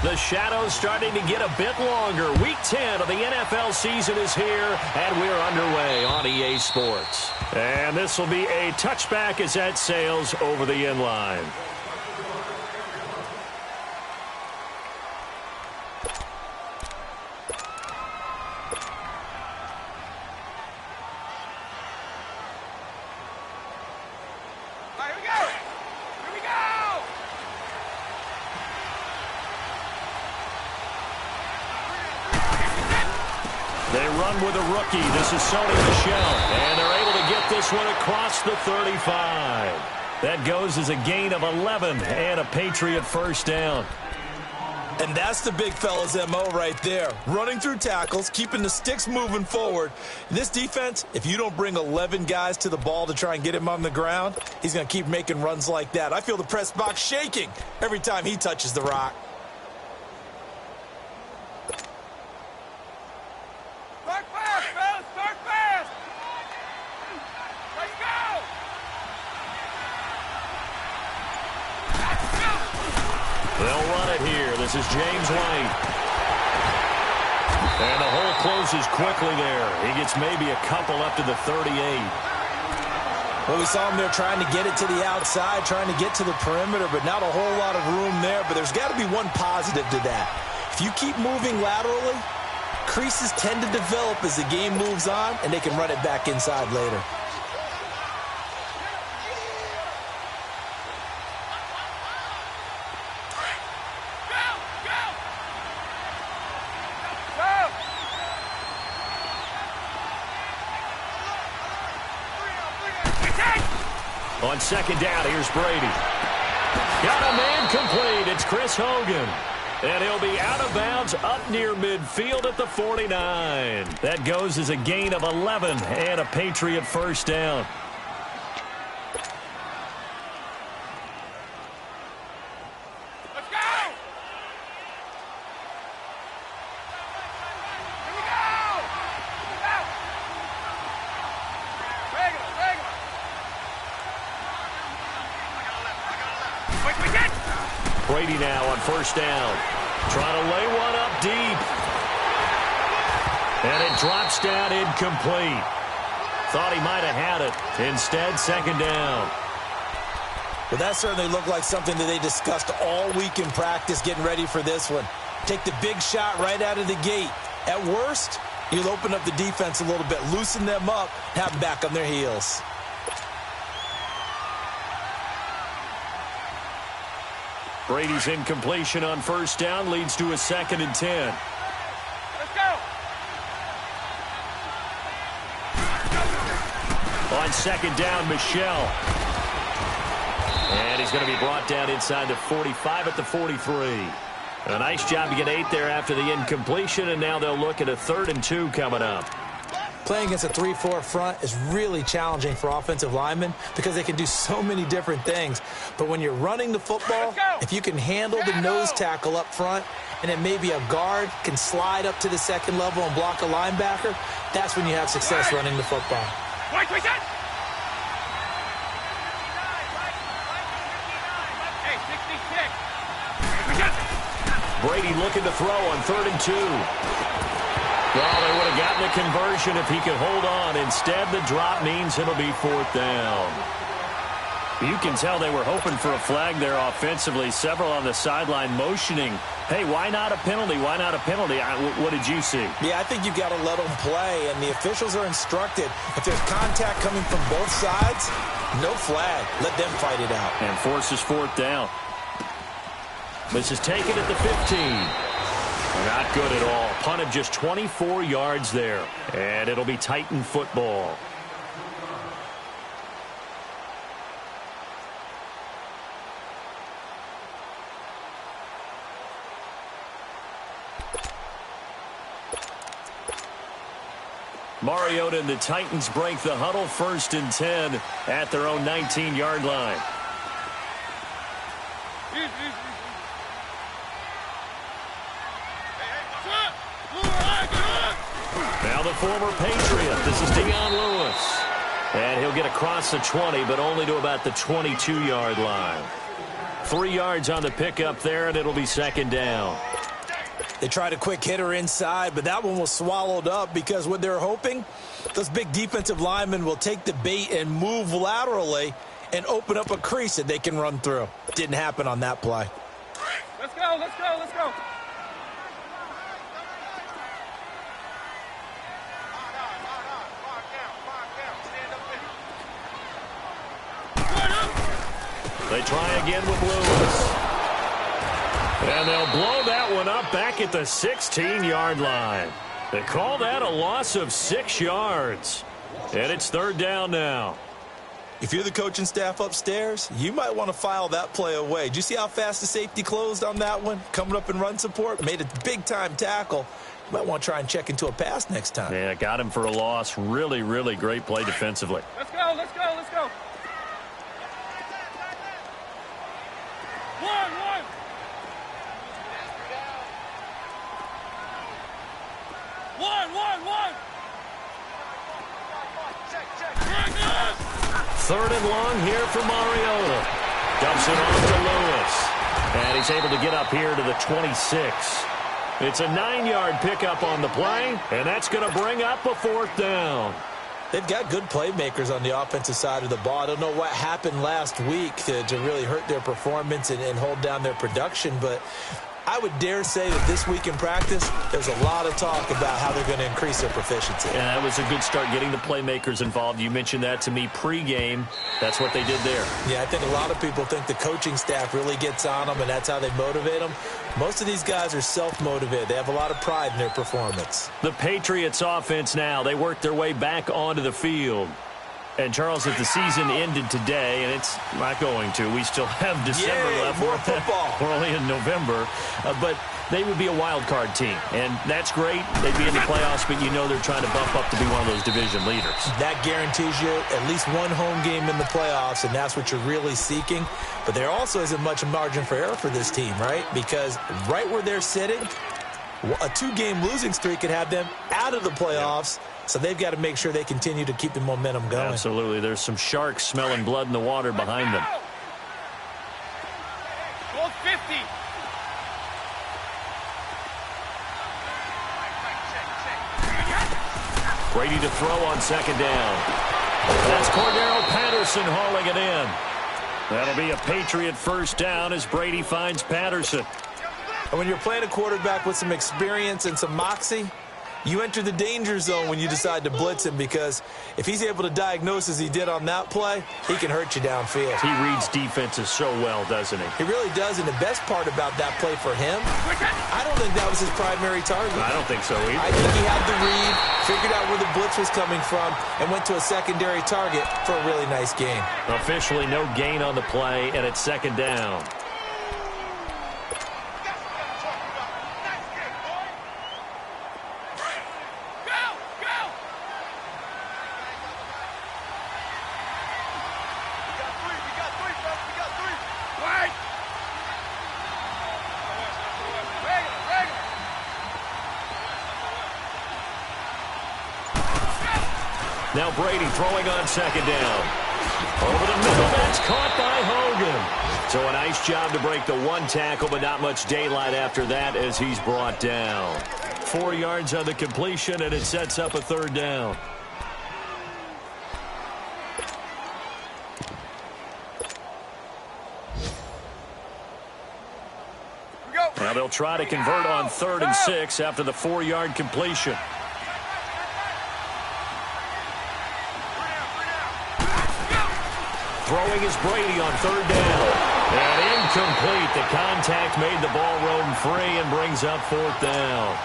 The shadow's starting to get a bit longer. Week 10 of the NFL season is here, and we're underway on EA Sports. And this will be a touchback as that sails over the end line. They run with a rookie. This is Sony Michel. And they're able to get this one across the 35. That goes as a gain of 11 and a Patriot first down. And that's the big fella's MO right there. Running through tackles, keeping the sticks moving forward. This defense, if you don't bring 11 guys to the ball to try and get him on the ground, he's going to keep making runs like that. I feel the press box shaking every time he touches the rock. They'll run it here. This is James White. And the hole closes quickly there. He gets maybe a couple up to the 38. Well, we saw him there trying to get it to the outside, trying to get to the perimeter, but not a whole lot of room there. But there's got to be one positive to that. If you keep moving laterally, creases tend to develop as the game moves on, and they can run it back inside later. On second down, here's Brady. Got a man complete. It's Chris Hogan. And he'll be out of bounds up near midfield at the 49. That goes as a gain of 11 and a Patriot first down. Brady now on first down. Trying to lay one up deep. And it drops down incomplete. Thought he might have had it. Instead, second down. Well, that certainly looked like something that they discussed all week in practice getting ready for this one. Take the big shot right out of the gate. At worst, you'll open up the defense a little bit, loosen them up, have them back on their heels. Brady's incompletion on first down leads to a 2nd and 10. Let's go. On second down, Michel. And he's going to be brought down inside the 45 at the 43. A nice job to get 8 there after the incompletion, and now they'll look at a 3rd and 2 coming up. Playing against a 3-4 front is really challenging for offensive linemen because they can do so many different things. But when you're running the football, if you can handle the nose tackle up front, and then maybe a guard can slide up to the second level and block a linebacker, that's when you have success running the football. Wait. Brady looking to throw on 3rd and 2. Well, they would have gotten the conversion if he could hold on. Instead, the drop means it'll be 4th down. You can tell they were hoping for a flag there offensively. Several on the sideline motioning, hey, why not a penalty? Why not a penalty? What did you see? Yeah, I think you've got to let them play, and the officials are instructed. If there's contact coming from both sides, no flag. Let them fight it out. And forces 4th down. This is taken at the 15. Not good at all. Punt of just 24 yards there. And it'll be Titan football. Mariota and the Titans break the huddle, 1st and 10 at their own 19-yard line. Now the former Patriot. This is Dion Lewis. And he'll get across the 20, but only to about the 22-yard line. 3 yards on the pickup there, and it'll be second down. They tried a quick hitter inside, but that one was swallowed up because what they're hoping, those big defensive linemen will take the bait and move laterally and open up a crease that they can run through. Didn't happen on that play. Let's go, let's go, let's go. They try again with Lewis. And they'll blow that one up back at the 16-yard line. They call that a loss of 6 yards. And it's third down now. If you're the coaching staff upstairs, you might want to file that play away. Did you see how fast the safety closed on that one? Coming up in run support, made a big-time tackle. You might want to try and check into a pass next time. Yeah, got him for a loss. Really, really great play defensively. Let's go, let's go, let's go. One. One. Check. Third and long here for Mariota. Dumps it off to Lewis. And he's able to get up here to the 26. It's a 9-yard pickup on the play, and that's going to bring up a fourth down. They've got good playmakers on the offensive side of the ball. I don't know what happened last week to really hurt their performance and hold down their production, but I would dare say that this week in practice, there's a lot of talk about how they're going to increase their proficiency. Yeah, that was a good start getting the playmakers involved. You mentioned that to me pregame. That's what they did there. Yeah, I think a lot of people think the coaching staff really gets on them, and that's how they motivate them. Most of these guys are self-motivated. They have a lot of pride in their performance. The Patriots offense now, they work their way back onto the field. And, Charles, if the season ended today, and it's not going to, we still have December left. More football. We're only in November. But they would be a wild card team. And that's great. They'd be in the playoffs, but you know they're trying to bump up to be one of those division leaders. That guarantees you at least one home game in the playoffs, and that's what you're really seeking. But there also isn't much margin for error for this team, right? Because right where they're sitting, a 2-game losing streak could have them out of the playoffs. So they've got to make sure they continue to keep the momentum going. Absolutely. There's some sharks smelling blood in the water behind them. Goal 50. Brady to throw on second down. That's Cordero Patterson hauling it in. That'll be a Patriot first down as Brady finds Patterson. And when you're playing a quarterback with some experience and some moxie, you enter the danger zone when you decide to blitz him, because if he's able to diagnose as he did on that play, he can hurt you downfield. He reads defenses so well, doesn't he? He really does, and the best part about that play for him, I don't think that was his primary target. I don't think so either. I think he had the read, figured out where the blitz was coming from, and went to a secondary target for a really nice gain. Officially no gain on the play, and it's second down. Now Brady throwing on second down. Over the middle, that's caught by Hogan. So a nice job to break the one tackle, but not much daylight after that as he's brought down. 4 yards on the completion, and it sets up a third down. Now they'll try to convert on 3rd and 6 after the 4-yard completion. Throwing is Brady on 3rd down. And incomplete. The contact made the ball roam free and brings up 4th down.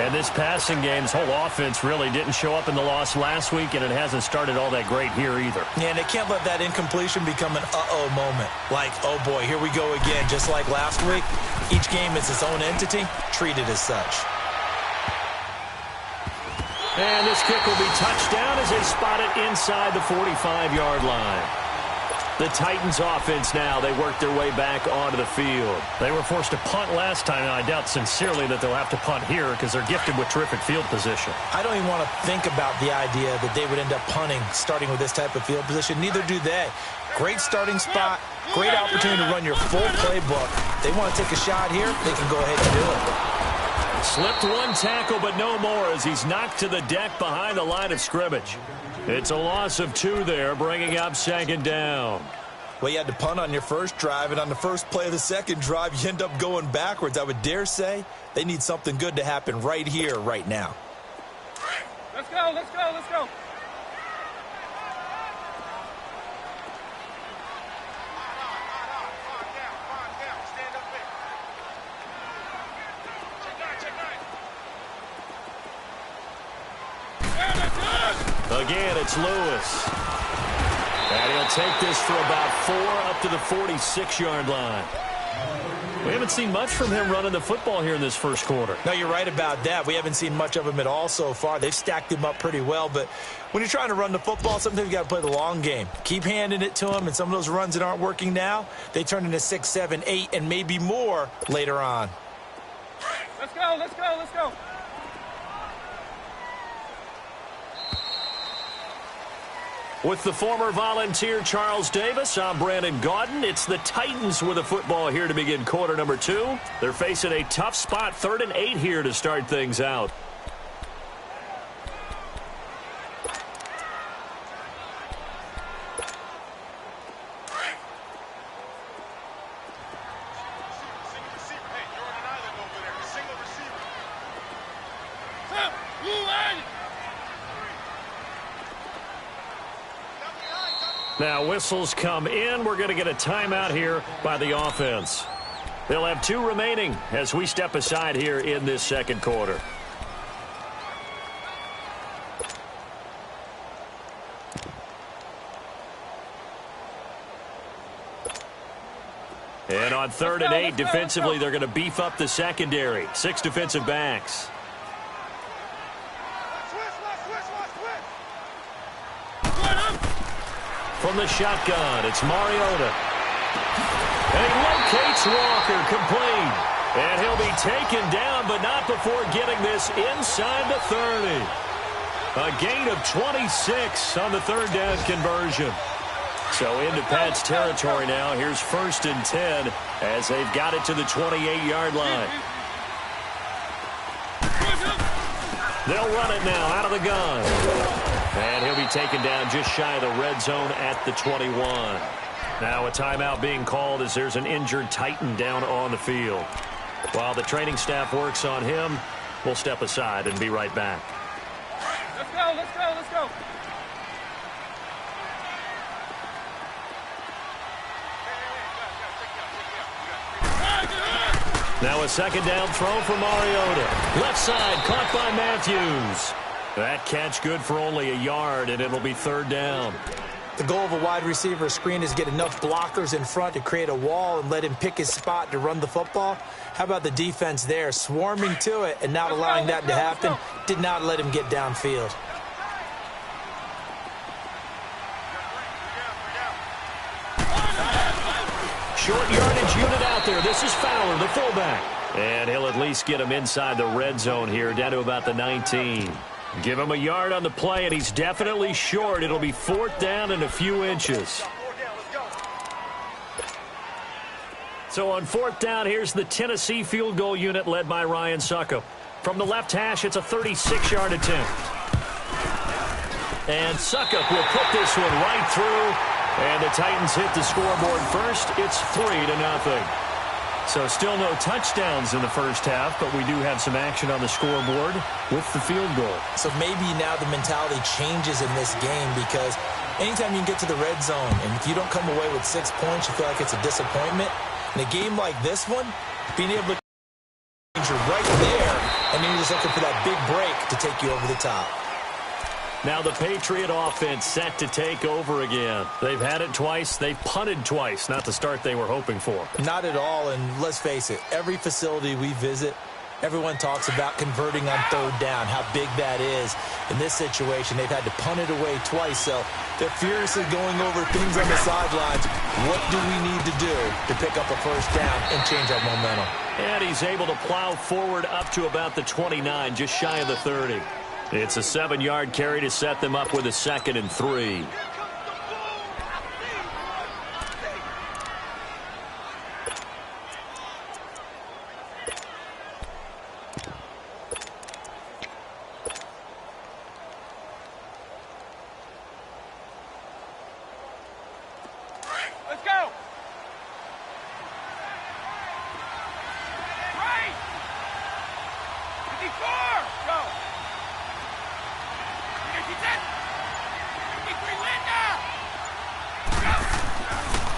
And this passing game, this whole offense really didn't show up in the loss last week, and it hasn't started all that great here either. Yeah, and they can't let that incompletion become an uh-oh moment. Like, oh boy, here we go again. Just like last week, each game is its own entity, treated as such. And this kick will be touched down as they spot it inside the 45-yard line. The Titans offense now, they work their way back onto the field. They were forced to punt last time, and I doubt sincerely that they'll have to punt here because they're gifted with terrific field position. I don't even want to think about the idea that they would end up punting starting with this type of field position. Neither do they. Great starting spot, great opportunity to run your full playbook. They want to take a shot here, they can go ahead and do it. Slipped one tackle, but no more as he's knocked to the deck behind the line of scrimmage. It's a loss of 2 there, bringing up second down. Well, you had to punt on your first drive, and on the first play of the second drive, you end up going backwards. I would dare say they need something good to happen right here, right now. Let's go, let's go, let's go. Again, it's Lewis. And he'll take this for about 4 up to the 46-yard line. We haven't seen much from him running the football here in this first quarter. No, you're right about that. We haven't seen much of him at all so far. They've stacked him up pretty well, but when you're trying to run the football, sometimes you got to play the long game. Keep handing it to him, and some of those runs that aren't working now, they turn into 6, 7, 8, and maybe more later on. Let's go, let's go, let's go. With the former Volunteer Charles Davis, I'm Brandon Gaudin. It's the Titans with the football here to begin quarter number 2. They're facing a tough spot, 3rd and 8 here to start things out. Now whistles come in. We're going to get a timeout here by the offense. They'll have 2 remaining as we step aside here in this second quarter. And on 3rd and 8, defensively, they're going to beef up the secondary. 6 defensive backs. From the shotgun, it's Mariota. And he locates Walker, complete. And he'll be taken down, but not before getting this inside the 30. A gain of 26 on the 3rd down conversion. So into Pat's territory now. Here's 1st and 10 as they've got it to the 28-yard line. They'll run it now out of the gun. And he'll be taken down just shy of the red zone at the 21. Now a timeout being called as there's an injured Titan down on the field. While the training staff works on him, we'll step aside and be right back. Let's go, let's go, let's go. Now a second down throw for Mariota. Left side, caught by Matthews. That catch good for only a yard, and it'll be 3rd down. The goal of a wide receiver screen is get enough blockers in front to create a wall and let him pick his spot to run the football. How about the defense there, swarming to it and not allowing that to happen? Did not let him get downfield. Short yardage unit out there. This is Fowler, the fullback. And he'll at least get him inside the red zone here, down to about the 19. Give him a yard on the play, and he's definitely short. It'll be 4th down and a few inches. So on 4th down, here's the Tennessee field goal unit led by Ryan Suckup. From the left hash, it's a 36-yard attempt. And Suckup will put this one right through. And the Titans hit the scoreboard first. It's 3-0. So still no touchdowns in the first half, but we do have some action on the scoreboard with the field goal. So maybe now the mentality changes in this game because anytime you can get to the red zone and if you don't come away with 6 points, you feel like it's a disappointment. In a game like this one, being able to you're right there, and then you're just looking for that big break to take you over the top. Now the Patriot offense set to take over again. They've had it twice. They've punted twice. Not the start they were hoping for. Not at all, and let's face it, every facility we visit, Everyone talks about converting on third down, how big that is. In this situation, they've had to punt it away twice, so they're furiously going over things on the sidelines. What do we need to do to pick up a first down and change our momentum? And he's able to plow forward up to about the 29, just shy of the 30. It's a 7-yard carry to set them up with a 2nd and 3.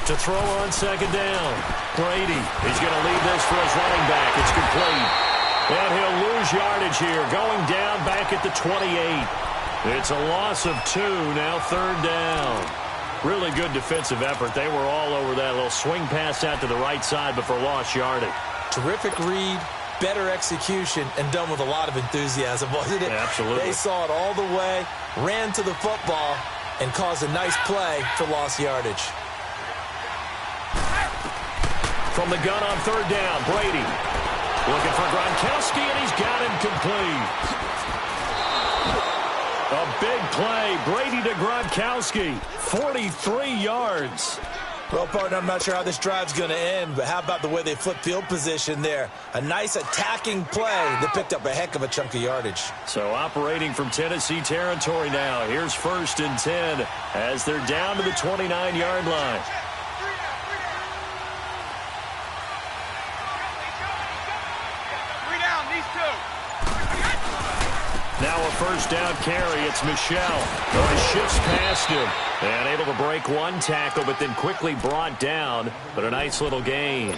To throw on 2nd down. Brady is going to leave this for his running back. It's complete. And he'll lose yardage here, going down back at the 28. It's a loss of 2, now 3rd down. Really good defensive effort. They were all over that little swing pass out to the right side, but for lost yardage. Terrific read, better execution, and done with a lot of enthusiasm, wasn't it? Absolutely. They saw it all the way, ran to the football, and caused a nice play for lost yardage. From the gun on 3rd down, Brady looking for Gronkowski, and he's got him complete. A big play. Brady to Gronkowski, 43 yards. Well, partner, I'm not sure how this drive's going to end, but how about the way they flipped field position there? A nice attacking play that picked up a heck of a chunk of yardage. So operating from Tennessee territory now. Here's 1st and 10 as they're down to the 29-yard line. Now a 1st down carry. It's Michel. He shifts past him. And able to break one tackle, but then quickly brought down. But a nice little gain.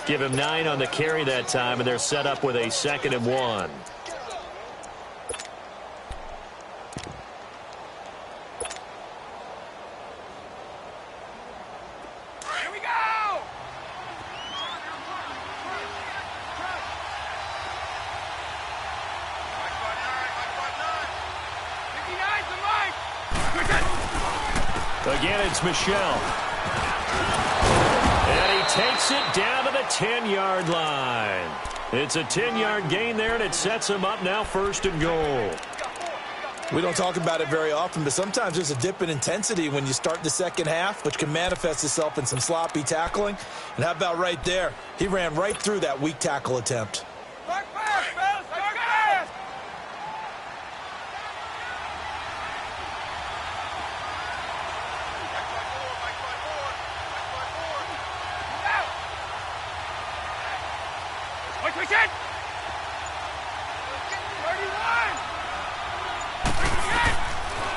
Give him 9 on the carry that time, and they're set up with a 2nd and 1. Again, it's Michel. And he takes it down to the 10-yard line. It's a 10-yard gain there, and it sets him up now 1st and goal. We don't talk about it very often, but sometimes there's a dip in intensity when you start the second half, which can manifest itself in some sloppy tackling. And how about right there? He ran right through that weak tackle attempt.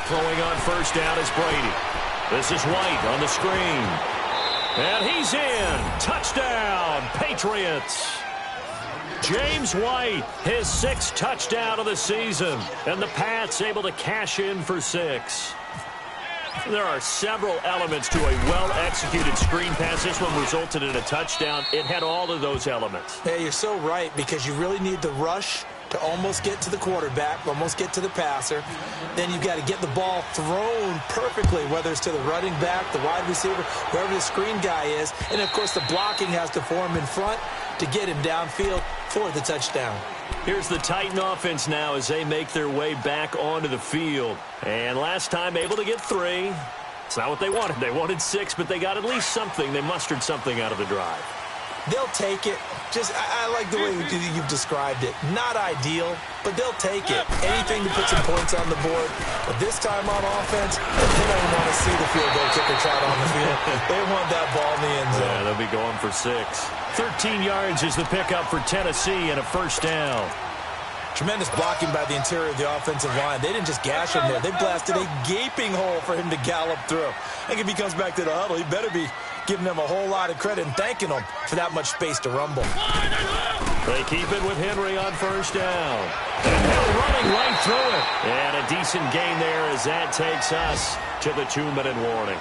Throwing on 1st down is Brady. This is White on the screen. And he's in. Touchdown, Patriots. James White, his 6th touchdown of the season. And the Pats able to cash in for 6. There are several elements to a well-executed screen pass. This one resulted in a touchdown. It had all of those elements. Yeah, you're so right, because you really need the rush to almost get to the quarterback, almost get to the passer. Then you've got to get the ball thrown perfectly, whether it's to the running back, the wide receiver, wherever the screen guy is. And, of course, the blocking has to form in front to get him downfield for the touchdown. Here's the Titan offense now as they make their way back onto the field. And last time able to get 3. It's not what they wanted. They wanted 6, but they got at least something. They mustered something out of the drive. They'll take it. I like the way you've described it. Not ideal, but they'll take it. Anything to put some points on the board. But this time on offense, they don't want to see the field goal kicker trot on the field. They want that ball in the end zone. Yeah, they'll be going for 6. 13 yards is the pickup for Tennessee and a 1st down. Tremendous blocking by the interior of the offensive line. They didn't just gash him there. They blasted a gaping hole for him to gallop through. I think if he comes back to the huddle, he better be giving them a whole lot of credit and thanking them for that much space to rumble. They keep it with Henry on 1st down. And they're running right through it. And a decent gain there as that takes us to the 2-minute warning.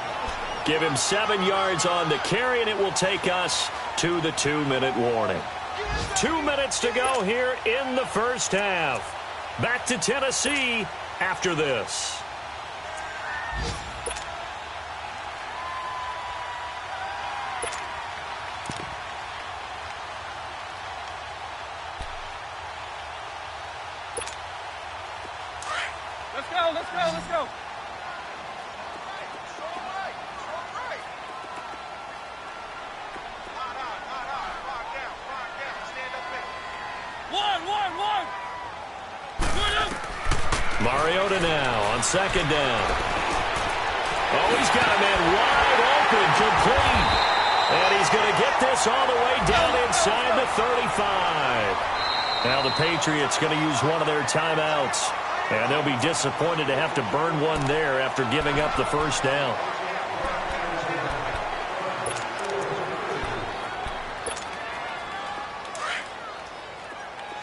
Give him 7 yards on the carry, and it will take us to the 2-minute warning. 2 minutes to go here in the first half. Back to Tennessee after this. Let's go, let's go, let's go. One. Mariota now on second down. Oh, he's got a man wide open, complete. And he's going to get this all the way down inside the 35. Now the Patriots going to use one of their timeouts. And they'll be disappointed to have to burn one there after giving up the first down.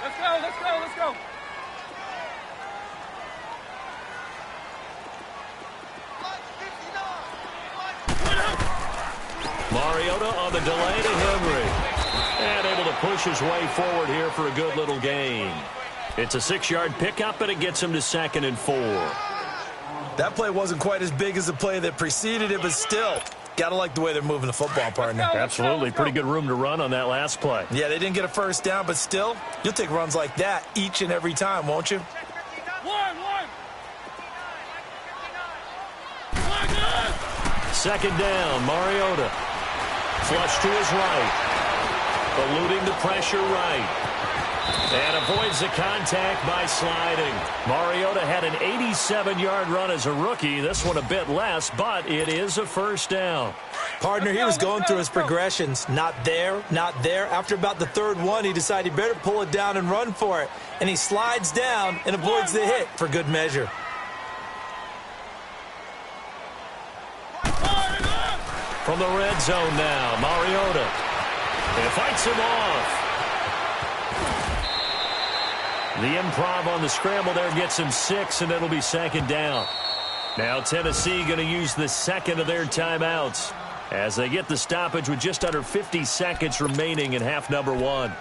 Let's go. Mariota on the delay to Henry. And able to push his way forward here for a good little gain. It's a 6-yard pickup, and it gets him to 2nd and 4. That play wasn't quite as big as the play that preceded it, but still, got to like the way they're moving the football, partner. Absolutely. Pretty good room to run on that last play. Yeah, they didn't get a first down, but still, you'll take runs like that each and every time, won't you? One. 2nd down, Mariota. Flush to his right. Eluding the pressure right. And avoids the contact by sliding. Mariota had an 87-yard run as a rookie. This one a bit less, but it is a first down. Partner, he was going through his progressions. Not there, not there. After about the third one, he decided he better pull it down and run for it. And he slides down and avoids the hit for good measure. From the red zone now, Mariota. And fights him off. The improv on the scramble there gets him 6, and it'll be 2nd down. Now Tennessee going to use the second of their timeouts as they get the stoppage with just under 50 seconds remaining in half number 1.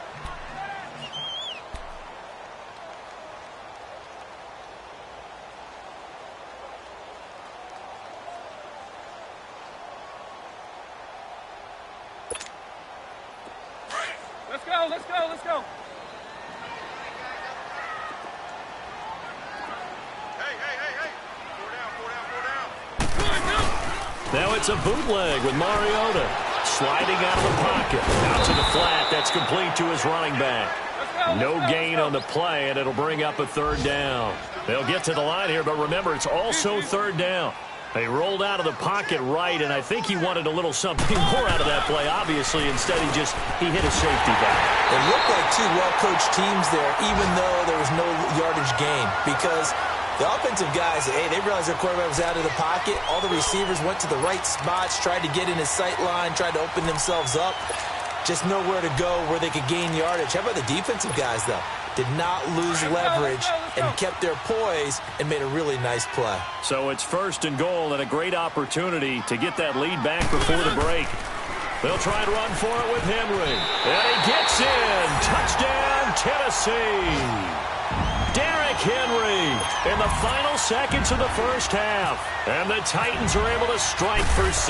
Let's go. Now it's a bootleg with Mariota. Sliding out of the pocket. Out to the flat. That's complete to his running back. No gain on the play, and it'll bring up a 3rd down. They'll get to the line here, but remember, it's also 3rd down. They rolled out of the pocket right, and I think he wanted a little something more out of that play, obviously. Instead, he hit a safety back. It looked like two well-coached teams there, even though there was no yardage gain, because the offensive guys, hey, they realized their quarterback was out of the pocket. All the receivers went to the right spots, tried to get in his sight line, tried to open themselves up. Just nowhere to go where they could gain yardage. How about the defensive guys, though? Did not lose leverage and kept their poise and made a really nice play. So it's 1st and goal and a great opportunity to get that lead back before the break. They'll try to run for it with Henry. And he gets in. Touchdown, Tennessee. Derrick Henry in the final seconds of the first half. And the Titans are able to strike for 6.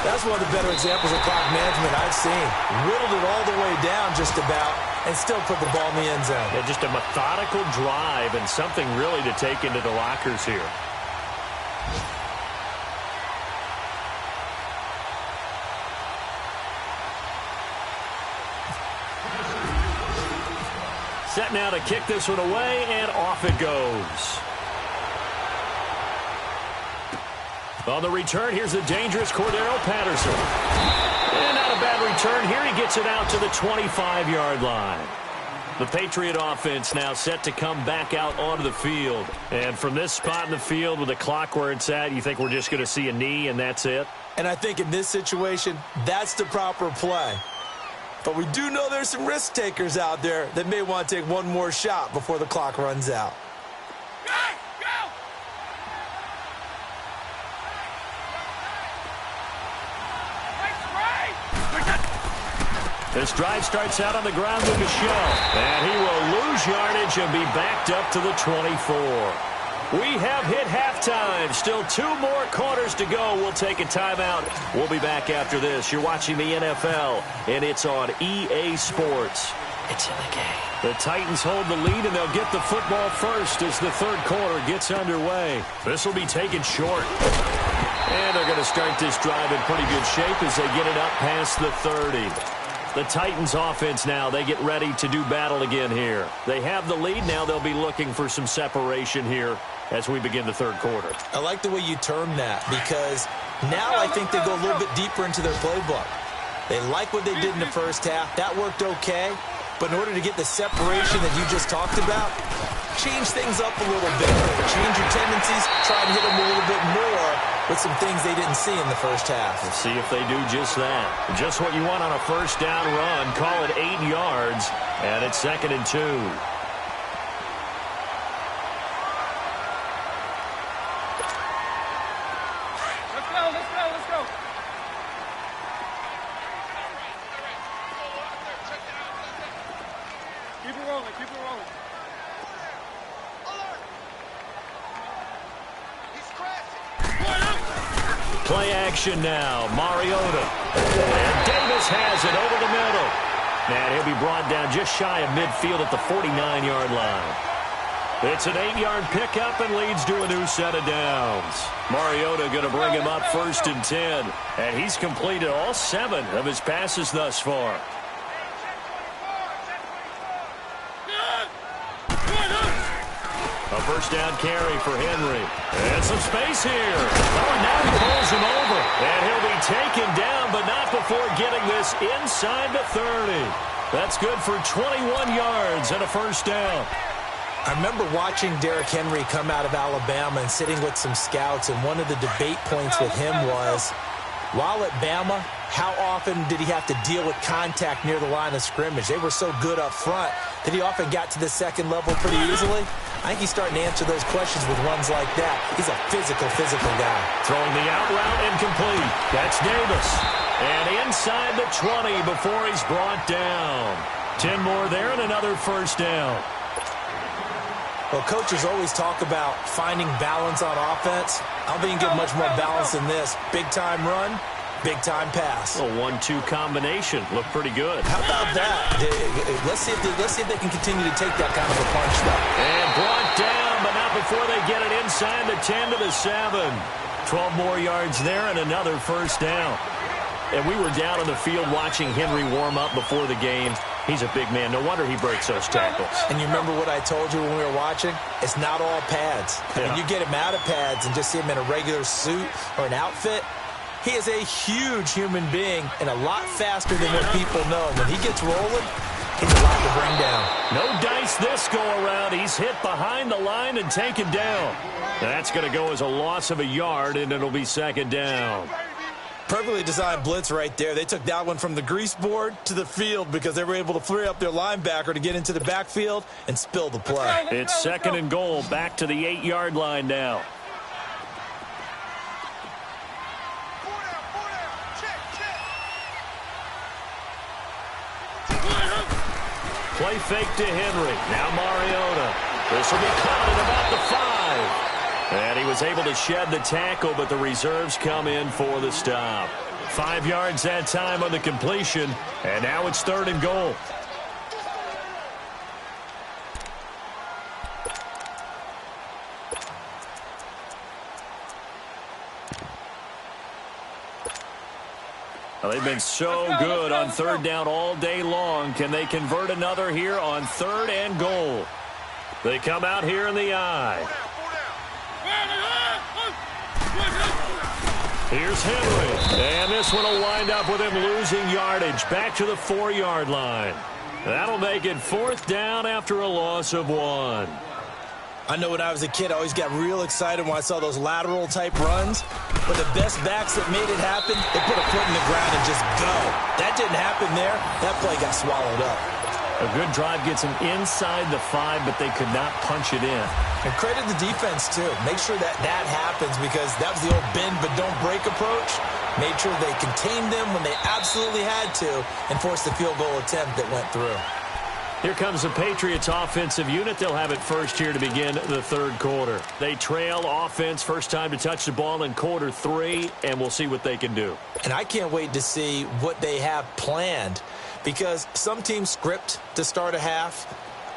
That's one of the better examples of clock management I've seen. Whittled it all the way down just about and still put the ball in the end zone. Yeah, just a methodical drive and something really to take into the lockers here. Set now to kick this one away, and off it goes. On the return, here's the dangerous Cordero Patterson. And not a bad return here. He gets it out to the 25-yard line. The Patriot offense now set to come back out onto the field. And from this spot in the field with the clock where it's at, you think we're just going to see a knee and that's it? And I think in this situation, that's the proper play. But we do know there's some risk takers out there that may want to take one more shot before the clock runs out. This drive starts out on the ground with Michel. And he will lose yardage and be backed up to the 24. We have hit halftime. Still 2 more quarters to go. We'll take a timeout. We'll be back after this. You're watching the NFL, and it's on EA Sports. It's in the game. The Titans hold the lead, and they'll get the football first as the third quarter gets underway. This will be taken short. And they're going to start this drive in pretty good shape as they get it up past the 30. The Titans offense now, they get ready to do battle again here. They have the lead. Now they'll be looking for some separation here as we begin the third quarter. I like the way you term that because now I think they go a little bit deeper into their playbook. They like what they did in the first half. That worked okay. But in order to get the separation that you just talked about, change things up a little bit. Change your tendencies. Try to hit them a little bit more with some things they didn't see in the first half. We'll see if they do just that. Just what you want on a first down run. Call it 8 yards. And it's 2nd and 2. Let's go. Keep it rolling. Play action now. Mariota. And Davis has it over the middle. And he'll be brought down just shy of midfield at the 49-yard line. It's an 8-yard pickup and leads to a new set of downs. Mariota going to bring him up 1st and 10. And he's completed all 7 of his passes thus far. A first down carry for Henry. And some space here. Oh, and now he pulls him over. And he'll be taken down, but not before getting this inside the 30. That's good for 21 yards and a first down. I remember watching Derrick Henry come out of Alabama and sitting with some scouts, and one of the debate points with him was, while at Bama, how often did he have to deal with contact near the line of scrimmage? They were so good up front that he often got to the second level pretty easily. I think he's starting to answer those questions with runs like that. He's a physical guy. Throwing the out route incomplete. That's Davis. And inside the 20 before he's brought down. 10 more there and another first down. Well, coaches always talk about finding balance on offense. I don't think you can get much more balance than this. Big-time run, big-time pass. A 1-2 combination. Looked pretty good. How about that? Let's see if they can continue to take that kind of a punch, though. And brought down, but not before they get it inside the 10 to the 7. 12 more yards there and another first down. And we were down on the field watching Henry warm up before the game. He's a big man. No wonder he breaks those tackles. And you remember what I told you when we were watching? It's not all pads. I mean, you get him out of pads and just see him in a regular suit or an outfit. He is a huge human being and a lot faster than what people know. When he gets rolling, he's a lot to bring down. No dice this go around. He's hit behind the line and taken down. That's going to go as a loss of a yard, and it'll be 2nd down. Perfectly designed blitz right there. They took that one from the grease board to the field because they were able to free up their linebacker to get into the backfield and spill the play. It's 2nd and goal. Back to the 8-yard line now. Play fake to Henry. Now Mariota. This will be caught at about the 5. And he was able to shed the tackle, but the reserves come in for the stop. 5 yards that time on the completion, and now it's 3rd and goal. Well, they've been so good on 3rd down all day long. Can they convert another here on 3rd and goal? They come out here in the eye. Here's Henry. And this one will wind up with him losing yardage. Back to the 4-yard line. That'll make it 4th down after a loss of 1. I know when I was a kid, I always got real excited when I saw those lateral-type runs. But the best backs that made it happen, they put a foot in the ground and just go. That didn't happen there. That play got swallowed up. A good drive gets them inside the 5, but they could not punch it in. And credit the defense, too. Make sure that happens because that was the old bend but don't break approach. Made sure they contained them when they absolutely had to and forced the field goal attempt that went through. Here comes the Patriots offensive unit. They'll have it first here to begin the third quarter. They trail offense, first time to touch the ball in quarter 3, and we'll see what they can do. And I can't wait to see what they have planned, because some teams script to start a half.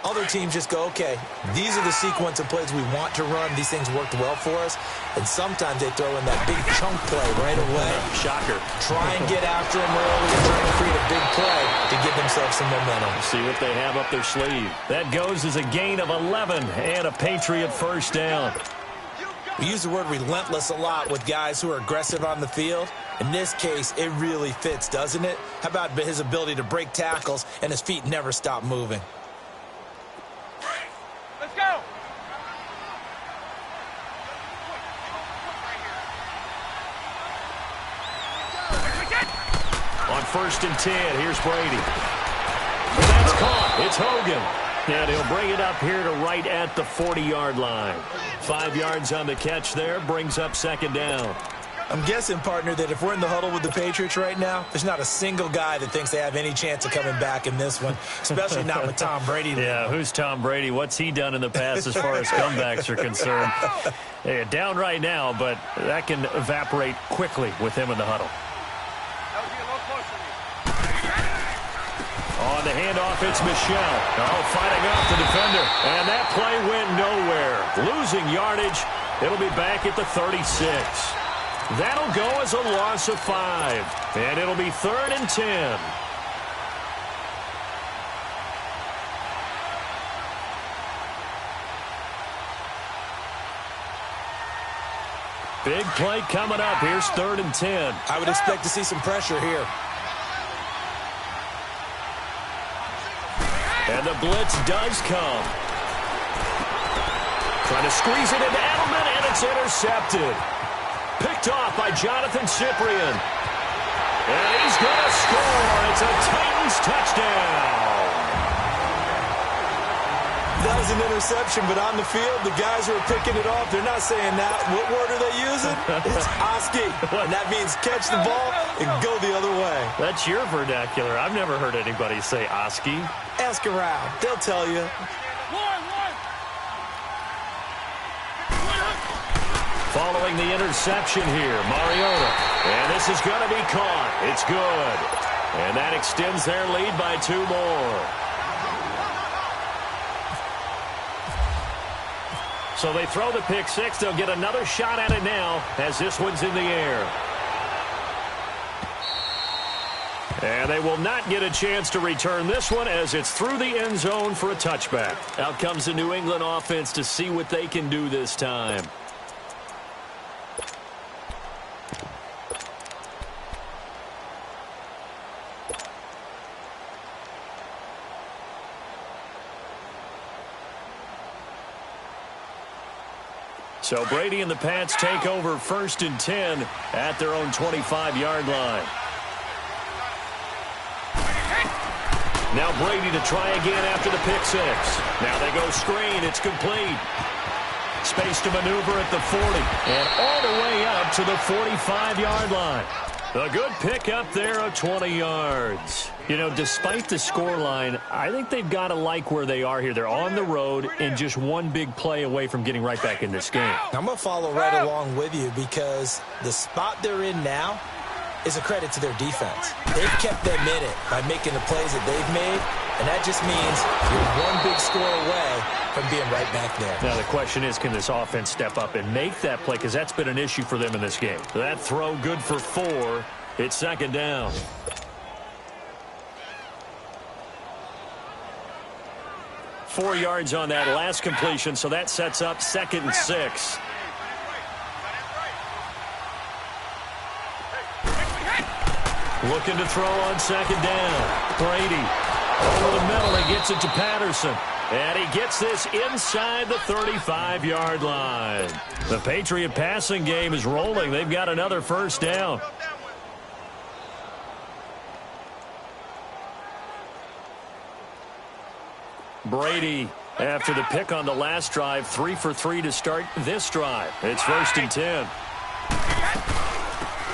Other teams just go, okay, these are the sequence of plays we want to run. These things worked well for us. And sometimes they throw in that big chunk play right away. Shocker. Try and get after them early and try and create a big play to give themselves some momentum. See what they have up their sleeve. That goes as a gain of 11 and a Patriot first down. We use the word relentless a lot with guys who are aggressive on the field. In this case, it really fits, doesn't it? How about his ability to break tackles and his feet never stop moving? Let's go. On 1st and 10, here's Brady. And that's caught. It's Hogan. And he'll bring it up here to right at the 40-yard line. 5 yards on the catch there, brings up second down. I'm guessing, partner, that if we're in the huddle with the Patriots right now, there's not a single guy that thinks they have any chance of coming back in this one, especially not with Tom Brady. Yeah, who's Tom Brady? What's he done in the past as far as comebacks are concerned? Yeah, down right now, but that can evaporate quickly with him in the huddle. On the handoff, it's Michelle. Oh, fighting off the defender. And that play went nowhere. Losing yardage. It'll be back at the 36. That'll go as a loss of 5. And it'll be 3rd and 10. Big play coming up. Here's 3rd and 10. I would expect to see some pressure here. And the blitz does come. Trying to squeeze it into Edelman, and it's intercepted. Picked off by Jonathan Cyprien. And he's going to score. It's a Titans touchdown. That was an interception, but on the field, the guys who are picking it off, they're not saying that. What word are they using? It's Oski. And that means catch the ball and go the other way. That's your vernacular. I've never heard anybody say Oski. Ask around. They'll tell you. Following the interception here, Mariota. And this is going to be caught. It's good. And that extends their lead by 2 more. So they throw the pick 6. They'll get another shot at it now as this one's in the air. And they will not get a chance to return this one as it's through the end zone for a touchback. Out comes the New England offense to see what they can do this time. So Brady and the Pats take over 1st and 10 at their own 25-yard line. Now Brady to try again after the pick 6. Now they go screen. It's complete. Space to maneuver at the 40. And all the way up to the 45-yard line. A good pick up there of 20 yards. You know, despite the scoreline, I think they've got to like where they are here. They're on the road and just one big play away from getting right back in this game. I'm going to follow right along with you because the spot they're in now is a credit to their defense. They've kept them in it by making the plays that they've made, and that just means you're one big score away from being right back there. Now the question is, can this offense step up and make that play? Because that's been an issue for them in this game. That throw good for 4. It's 2nd down. Four yards on that last completion, so that sets up 2nd and 6. Looking to throw on 2nd down. Brady over the middle. He gets it to Patterson. And he gets this inside the 35-yard line. The Patriot passing game is rolling. They've got another 1st down. Brady, after the pick on the last drive, 3 for 3 to start this drive. It's 1st and 10.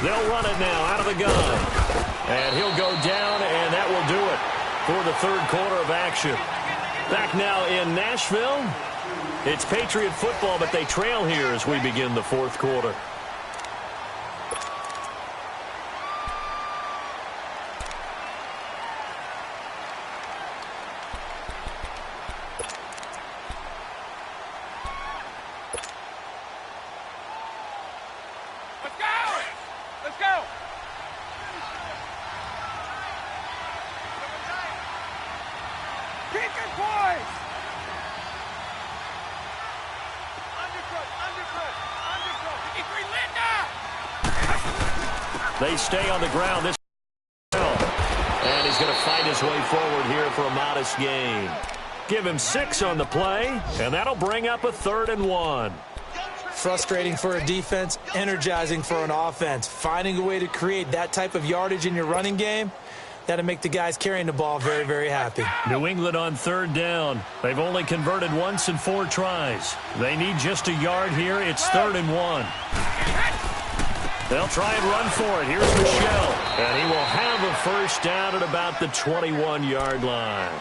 They'll run it now out of the gun. And he'll go down, and that will do it for the third quarter of action. Back now in Nashville. It's Patriot football, but they trail here as we begin the fourth quarter. They stay on the ground. And he's going to fight his way forward here for a modest gain. Give him 6 on the play, and that'll bring up a 3rd and 1. Frustrating for a defense, energizing for an offense. Finding a way to create that type of yardage in your running game, that'll make the guys carrying the ball very, very happy. New England on 3rd down. They've only converted once in 4 tries. They need just a yard here. It's 3rd and 1. They'll try and run for it. Here's Michel. And he will have a first down at about the 21-yard line.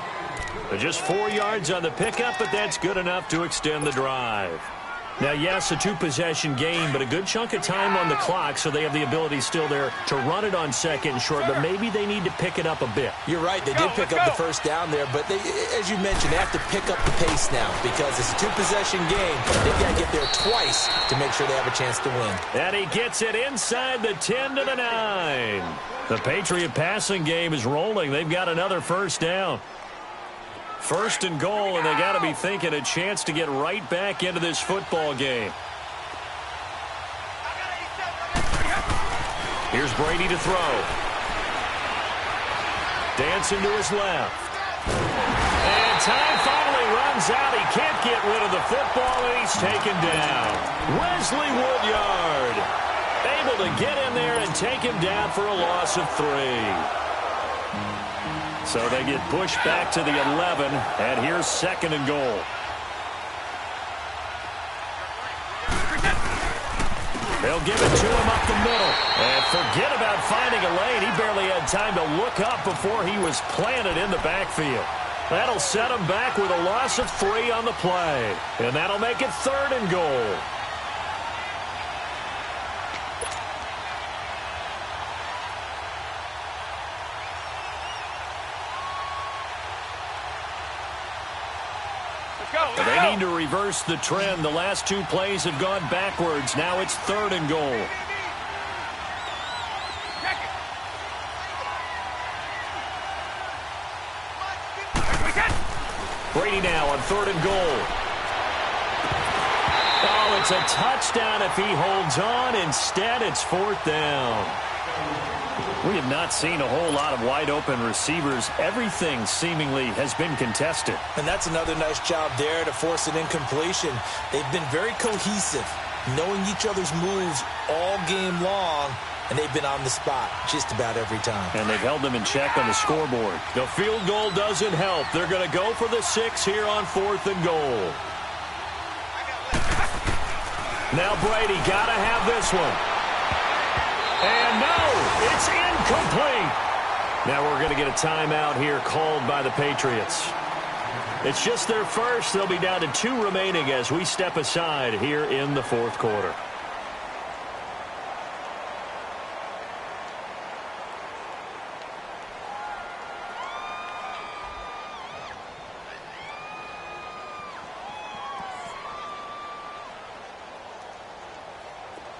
Just 4 yards on the pickup, but that's good enough to extend the drive. Now, yes, a 2-possession game, but a good chunk of time on the clock, so they have the ability still there to run it on 2nd and short, but maybe they need to pick it up a bit. You're right. They did pick up the first down there, but as you mentioned, they have to pick up the pace now because it's a 2-possession game. They've got to get there twice to make sure they have a chance to win. And he gets it inside the 10 to the 9. The Patriot passing game is rolling. They've got another first down. 1st and goal, and they got to be thinking a chance to get right back into this football game. Here's Brady to throw. Dancing to his left. And time finally runs out. He can't get rid of the football, and he's taken down. Wesley Woodyard able to get in there and take him down for a loss of 3. So they get pushed back to the 11, and here's 2nd and goal. They'll give it to him up the middle. And forget about finding a lane. He barely had time to look up before he was planted in the backfield. That'll set him back with a loss of 3 on the play. And that'll make it 3rd and goal. They need to reverse the trend. The last 2 plays have gone backwards. Now it's 3rd and goal. Brady now on 3rd and goal. Oh, it's a touchdown if he holds on. Instead, it's 4th down. We have not seen a whole lot of wide-open receivers. Everything seemingly has been contested. And that's another nice job there to force an incompletion. They've been very cohesive, knowing each other's moves all game long, and they've been on the spot just about every time. And they've held them in check on the scoreboard. The field goal doesn't help. They're going to go for the 6 here on 4th and goal. Now Brady got to have this one. And no, it's incomplete. Now we're going to get a timeout here called by the Patriots. It's just their first. They'll be down to 2 remaining as we step aside here in the fourth quarter.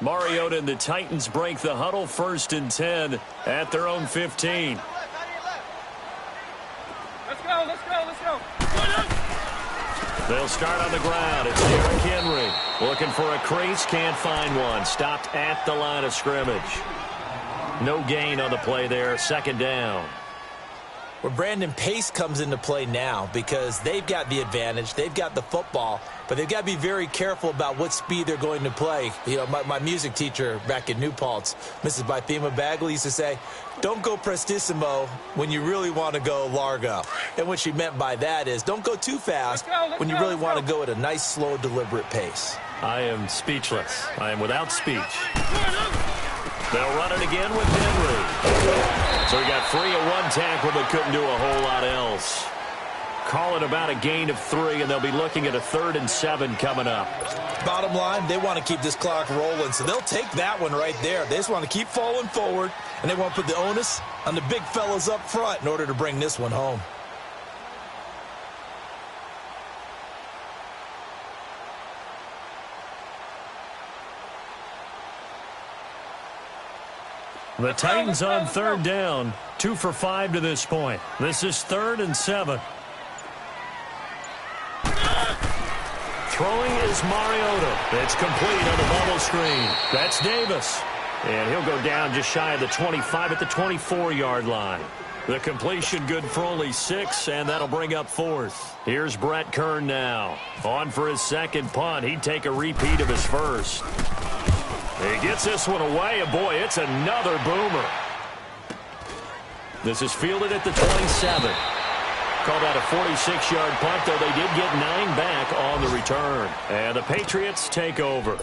Mariota and the Titans break the huddle, 1st and 10 at their own 15. Let's go, let's go, let's go. They'll start on the ground. It's Derrick Henry looking for a crease, can't find one. Stopped at the line of scrimmage. No gain on the play there, 2nd down. Well, Brandon, pace comes into play now because they've got the advantage. They've got the football, but they've got to be very careful about what speed they're going to play. You know, my music teacher back in New Paltz, Mrs. Bythema Bagley, used to say, don't go prestissimo when you really want to go largo. And what she meant by that is don't go too fast when you really want to go at a nice, slow, deliberate pace. I am speechless. I am without speech. They'll run it again with Henry. So he got free of one tackle but couldn't do a whole lot else. Call it about a gain of 3, and they'll be looking at a 3rd and 7 coming up. Bottom line, they want to keep this clock rolling, so they'll take that one right there. They just want to keep falling forward, and they want to put the onus on the big fellas up front in order to bring this one home. The Titans on 3rd down, 2 for 5 to this point. This is 3rd and 7. Throwing is Mariota. It's complete on the bubble screen. That's Davis. And he'll go down just shy of the 25 at the 24-yard line. The completion good for only 6, and that'll bring up 4th. Here's Brett Kern now. On for his second punt. He'd take a repeat of his first. He gets this one away, and boy, it's another boomer. This is fielded at the 27. Called out a 46-yard punt, though they did get 9 back on the return. And the Patriots take over.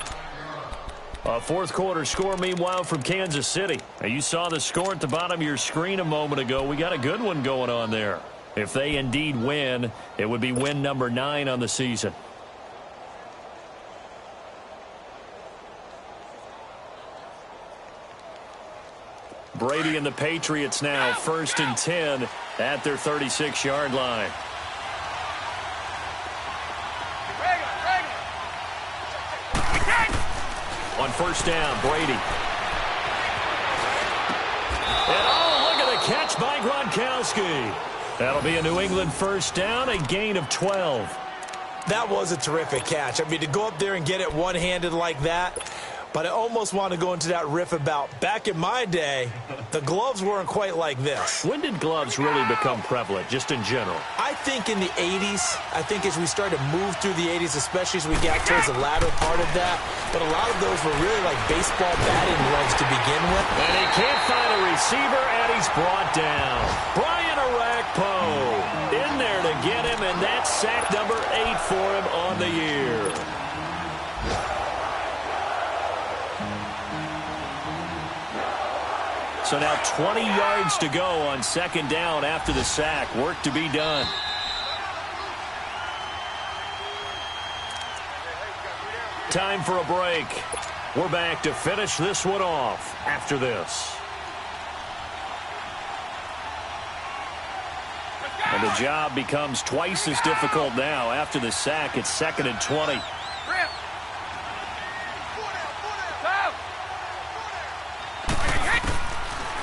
A fourth-quarter score, meanwhile, from Kansas City. Now, you saw the score at the bottom of your screen a moment ago. We got a good one going on there. If they indeed win, it would be win number 9 on the season. Brady and the Patriots now 1st and 10 at their 36-yard line. On 1st down, Brady. And oh, look at the catch by Gronkowski. That'll be a New England 1st down, a gain of 12. That was a terrific catch. I mean, to go up there and get it one-handed like that. But I almost want to go into that riff about back in my day, the gloves weren't quite like this. When did gloves really become prevalent, just in general? I think in the 80s. I think as we started to move through the 80s, especially as we got towards the latter part of that. But a lot of those were really like baseball batting gloves to begin with. And he can't find a receiver, and he's brought down. Brian Arakpo in there to get him, and that's sack number 8 for him on the year. So now 20 yards to go on 2nd down after the sack. Work to be done. Time for a break. We're back to finish this one off after this. And the job becomes twice as difficult now after the sack. It's 2nd and 20.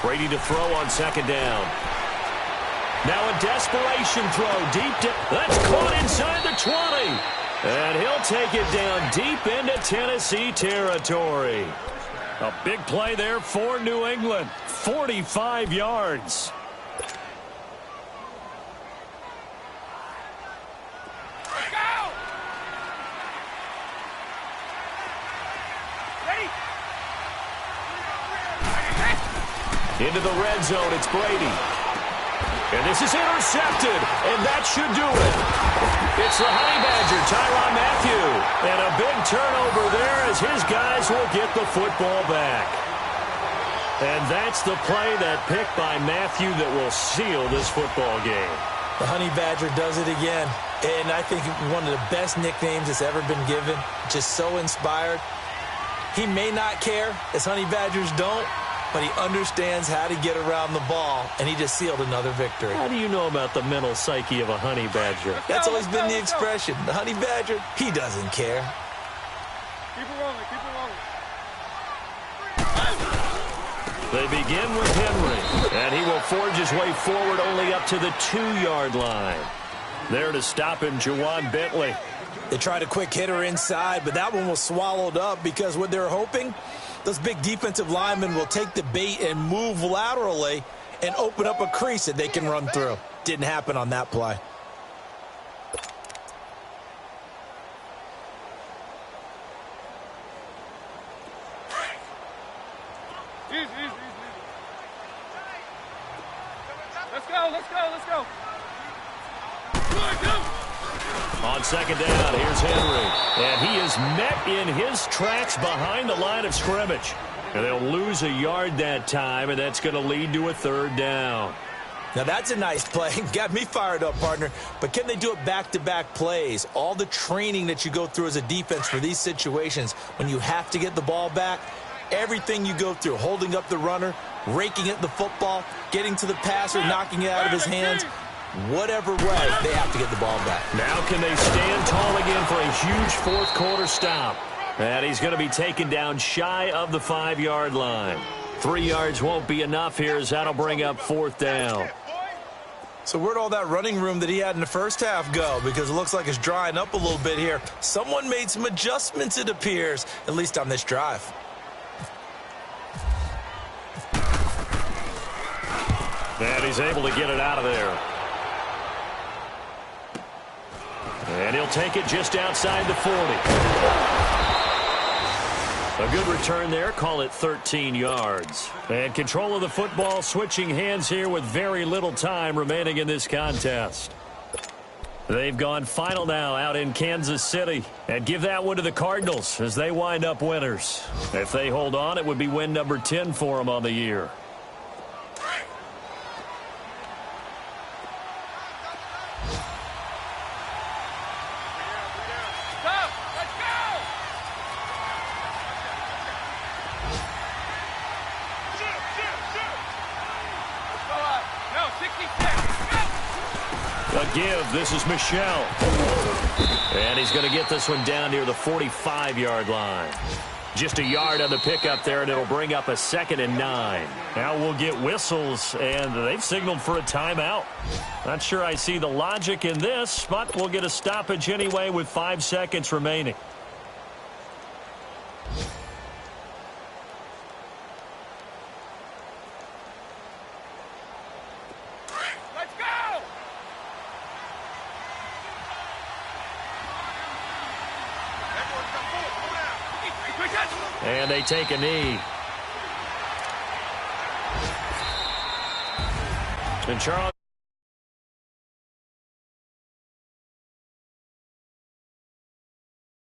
Brady to throw on 2nd down. Now a desperation throw deep. That's caught inside the 20. And he'll take it down deep into Tennessee territory. A big play there for New England. 45 yards. Into the red zone, it's Brady. And this is intercepted, and that should do it. It's the Honey Badger, Tyrann Mathieu. And a big turnover there as his guys will get the football back. And that's the play, that pick by Mathieu, that will seal this football game. The Honey Badger does it again. And I think one of the best nicknames that's ever been given. Just so inspired. He may not care, as Honey Badgers don't, but he understands how to get around the ball, and he just sealed another victory. How do you know about the mental psyche of a Honey Badger? That's always been the expression. The Honey Badger, he doesn't care. Keep it rolling, keep it rolling. They begin with Henry, and he will forge his way forward only up to the 2-yard line. There to stop him, Juwan Bentley. They tried a quick hitter inside, but that one was swallowed up because what they're hoping, those big defensive linemen will take the bait and move laterally and open up a crease that they can run through. Didn't happen on that play. Easy. Let's go, let's go, let's go. On 2nd down, here's Henry. And he is met in his tracks behind the line of scrimmage. And they'll lose a yard that time, and that's going to lead to a third down. Now, that's a nice play. Got me fired up, partner. But can they do it back-to-back plays? All the training that you go through as a defense for these situations, when you have to get the ball back, everything you go through, holding up the runner, raking at the football, getting to the passer, knocking it out of his hands, whatever way, they have to get the ball back. Now can they stand tall again for a huge fourth-quarter stop? And he's going to be taken down shy of the 5-yard line. 3 yards won't be enough here as that'll bring up fourth down. So where'd all that running room that he had in the first half go? Because it looks like it's drying up a little bit here. Someone made some adjustments, it appears, at least on this drive. And he's able to get it out of there. And he'll take it just outside the 40. A good return there. Call it 13 yards. And control of the football, switching hands here with very little time remaining in this contest. They've gone final now out in Kansas City. And give that one to the Cardinals as they wind up winners. If they hold on, it would be win number 10 for them on the year. Give. This is Michelle. And he's going to get this one down near the 45-yard line. Just a yard on the pickup there, and it'll bring up a 2nd and 9. Now we'll get whistles, and they've signaled for a timeout. Not sure I see the logic in this, but we'll get a stoppage anyway with 5 seconds remaining. And they take a knee. And Charles.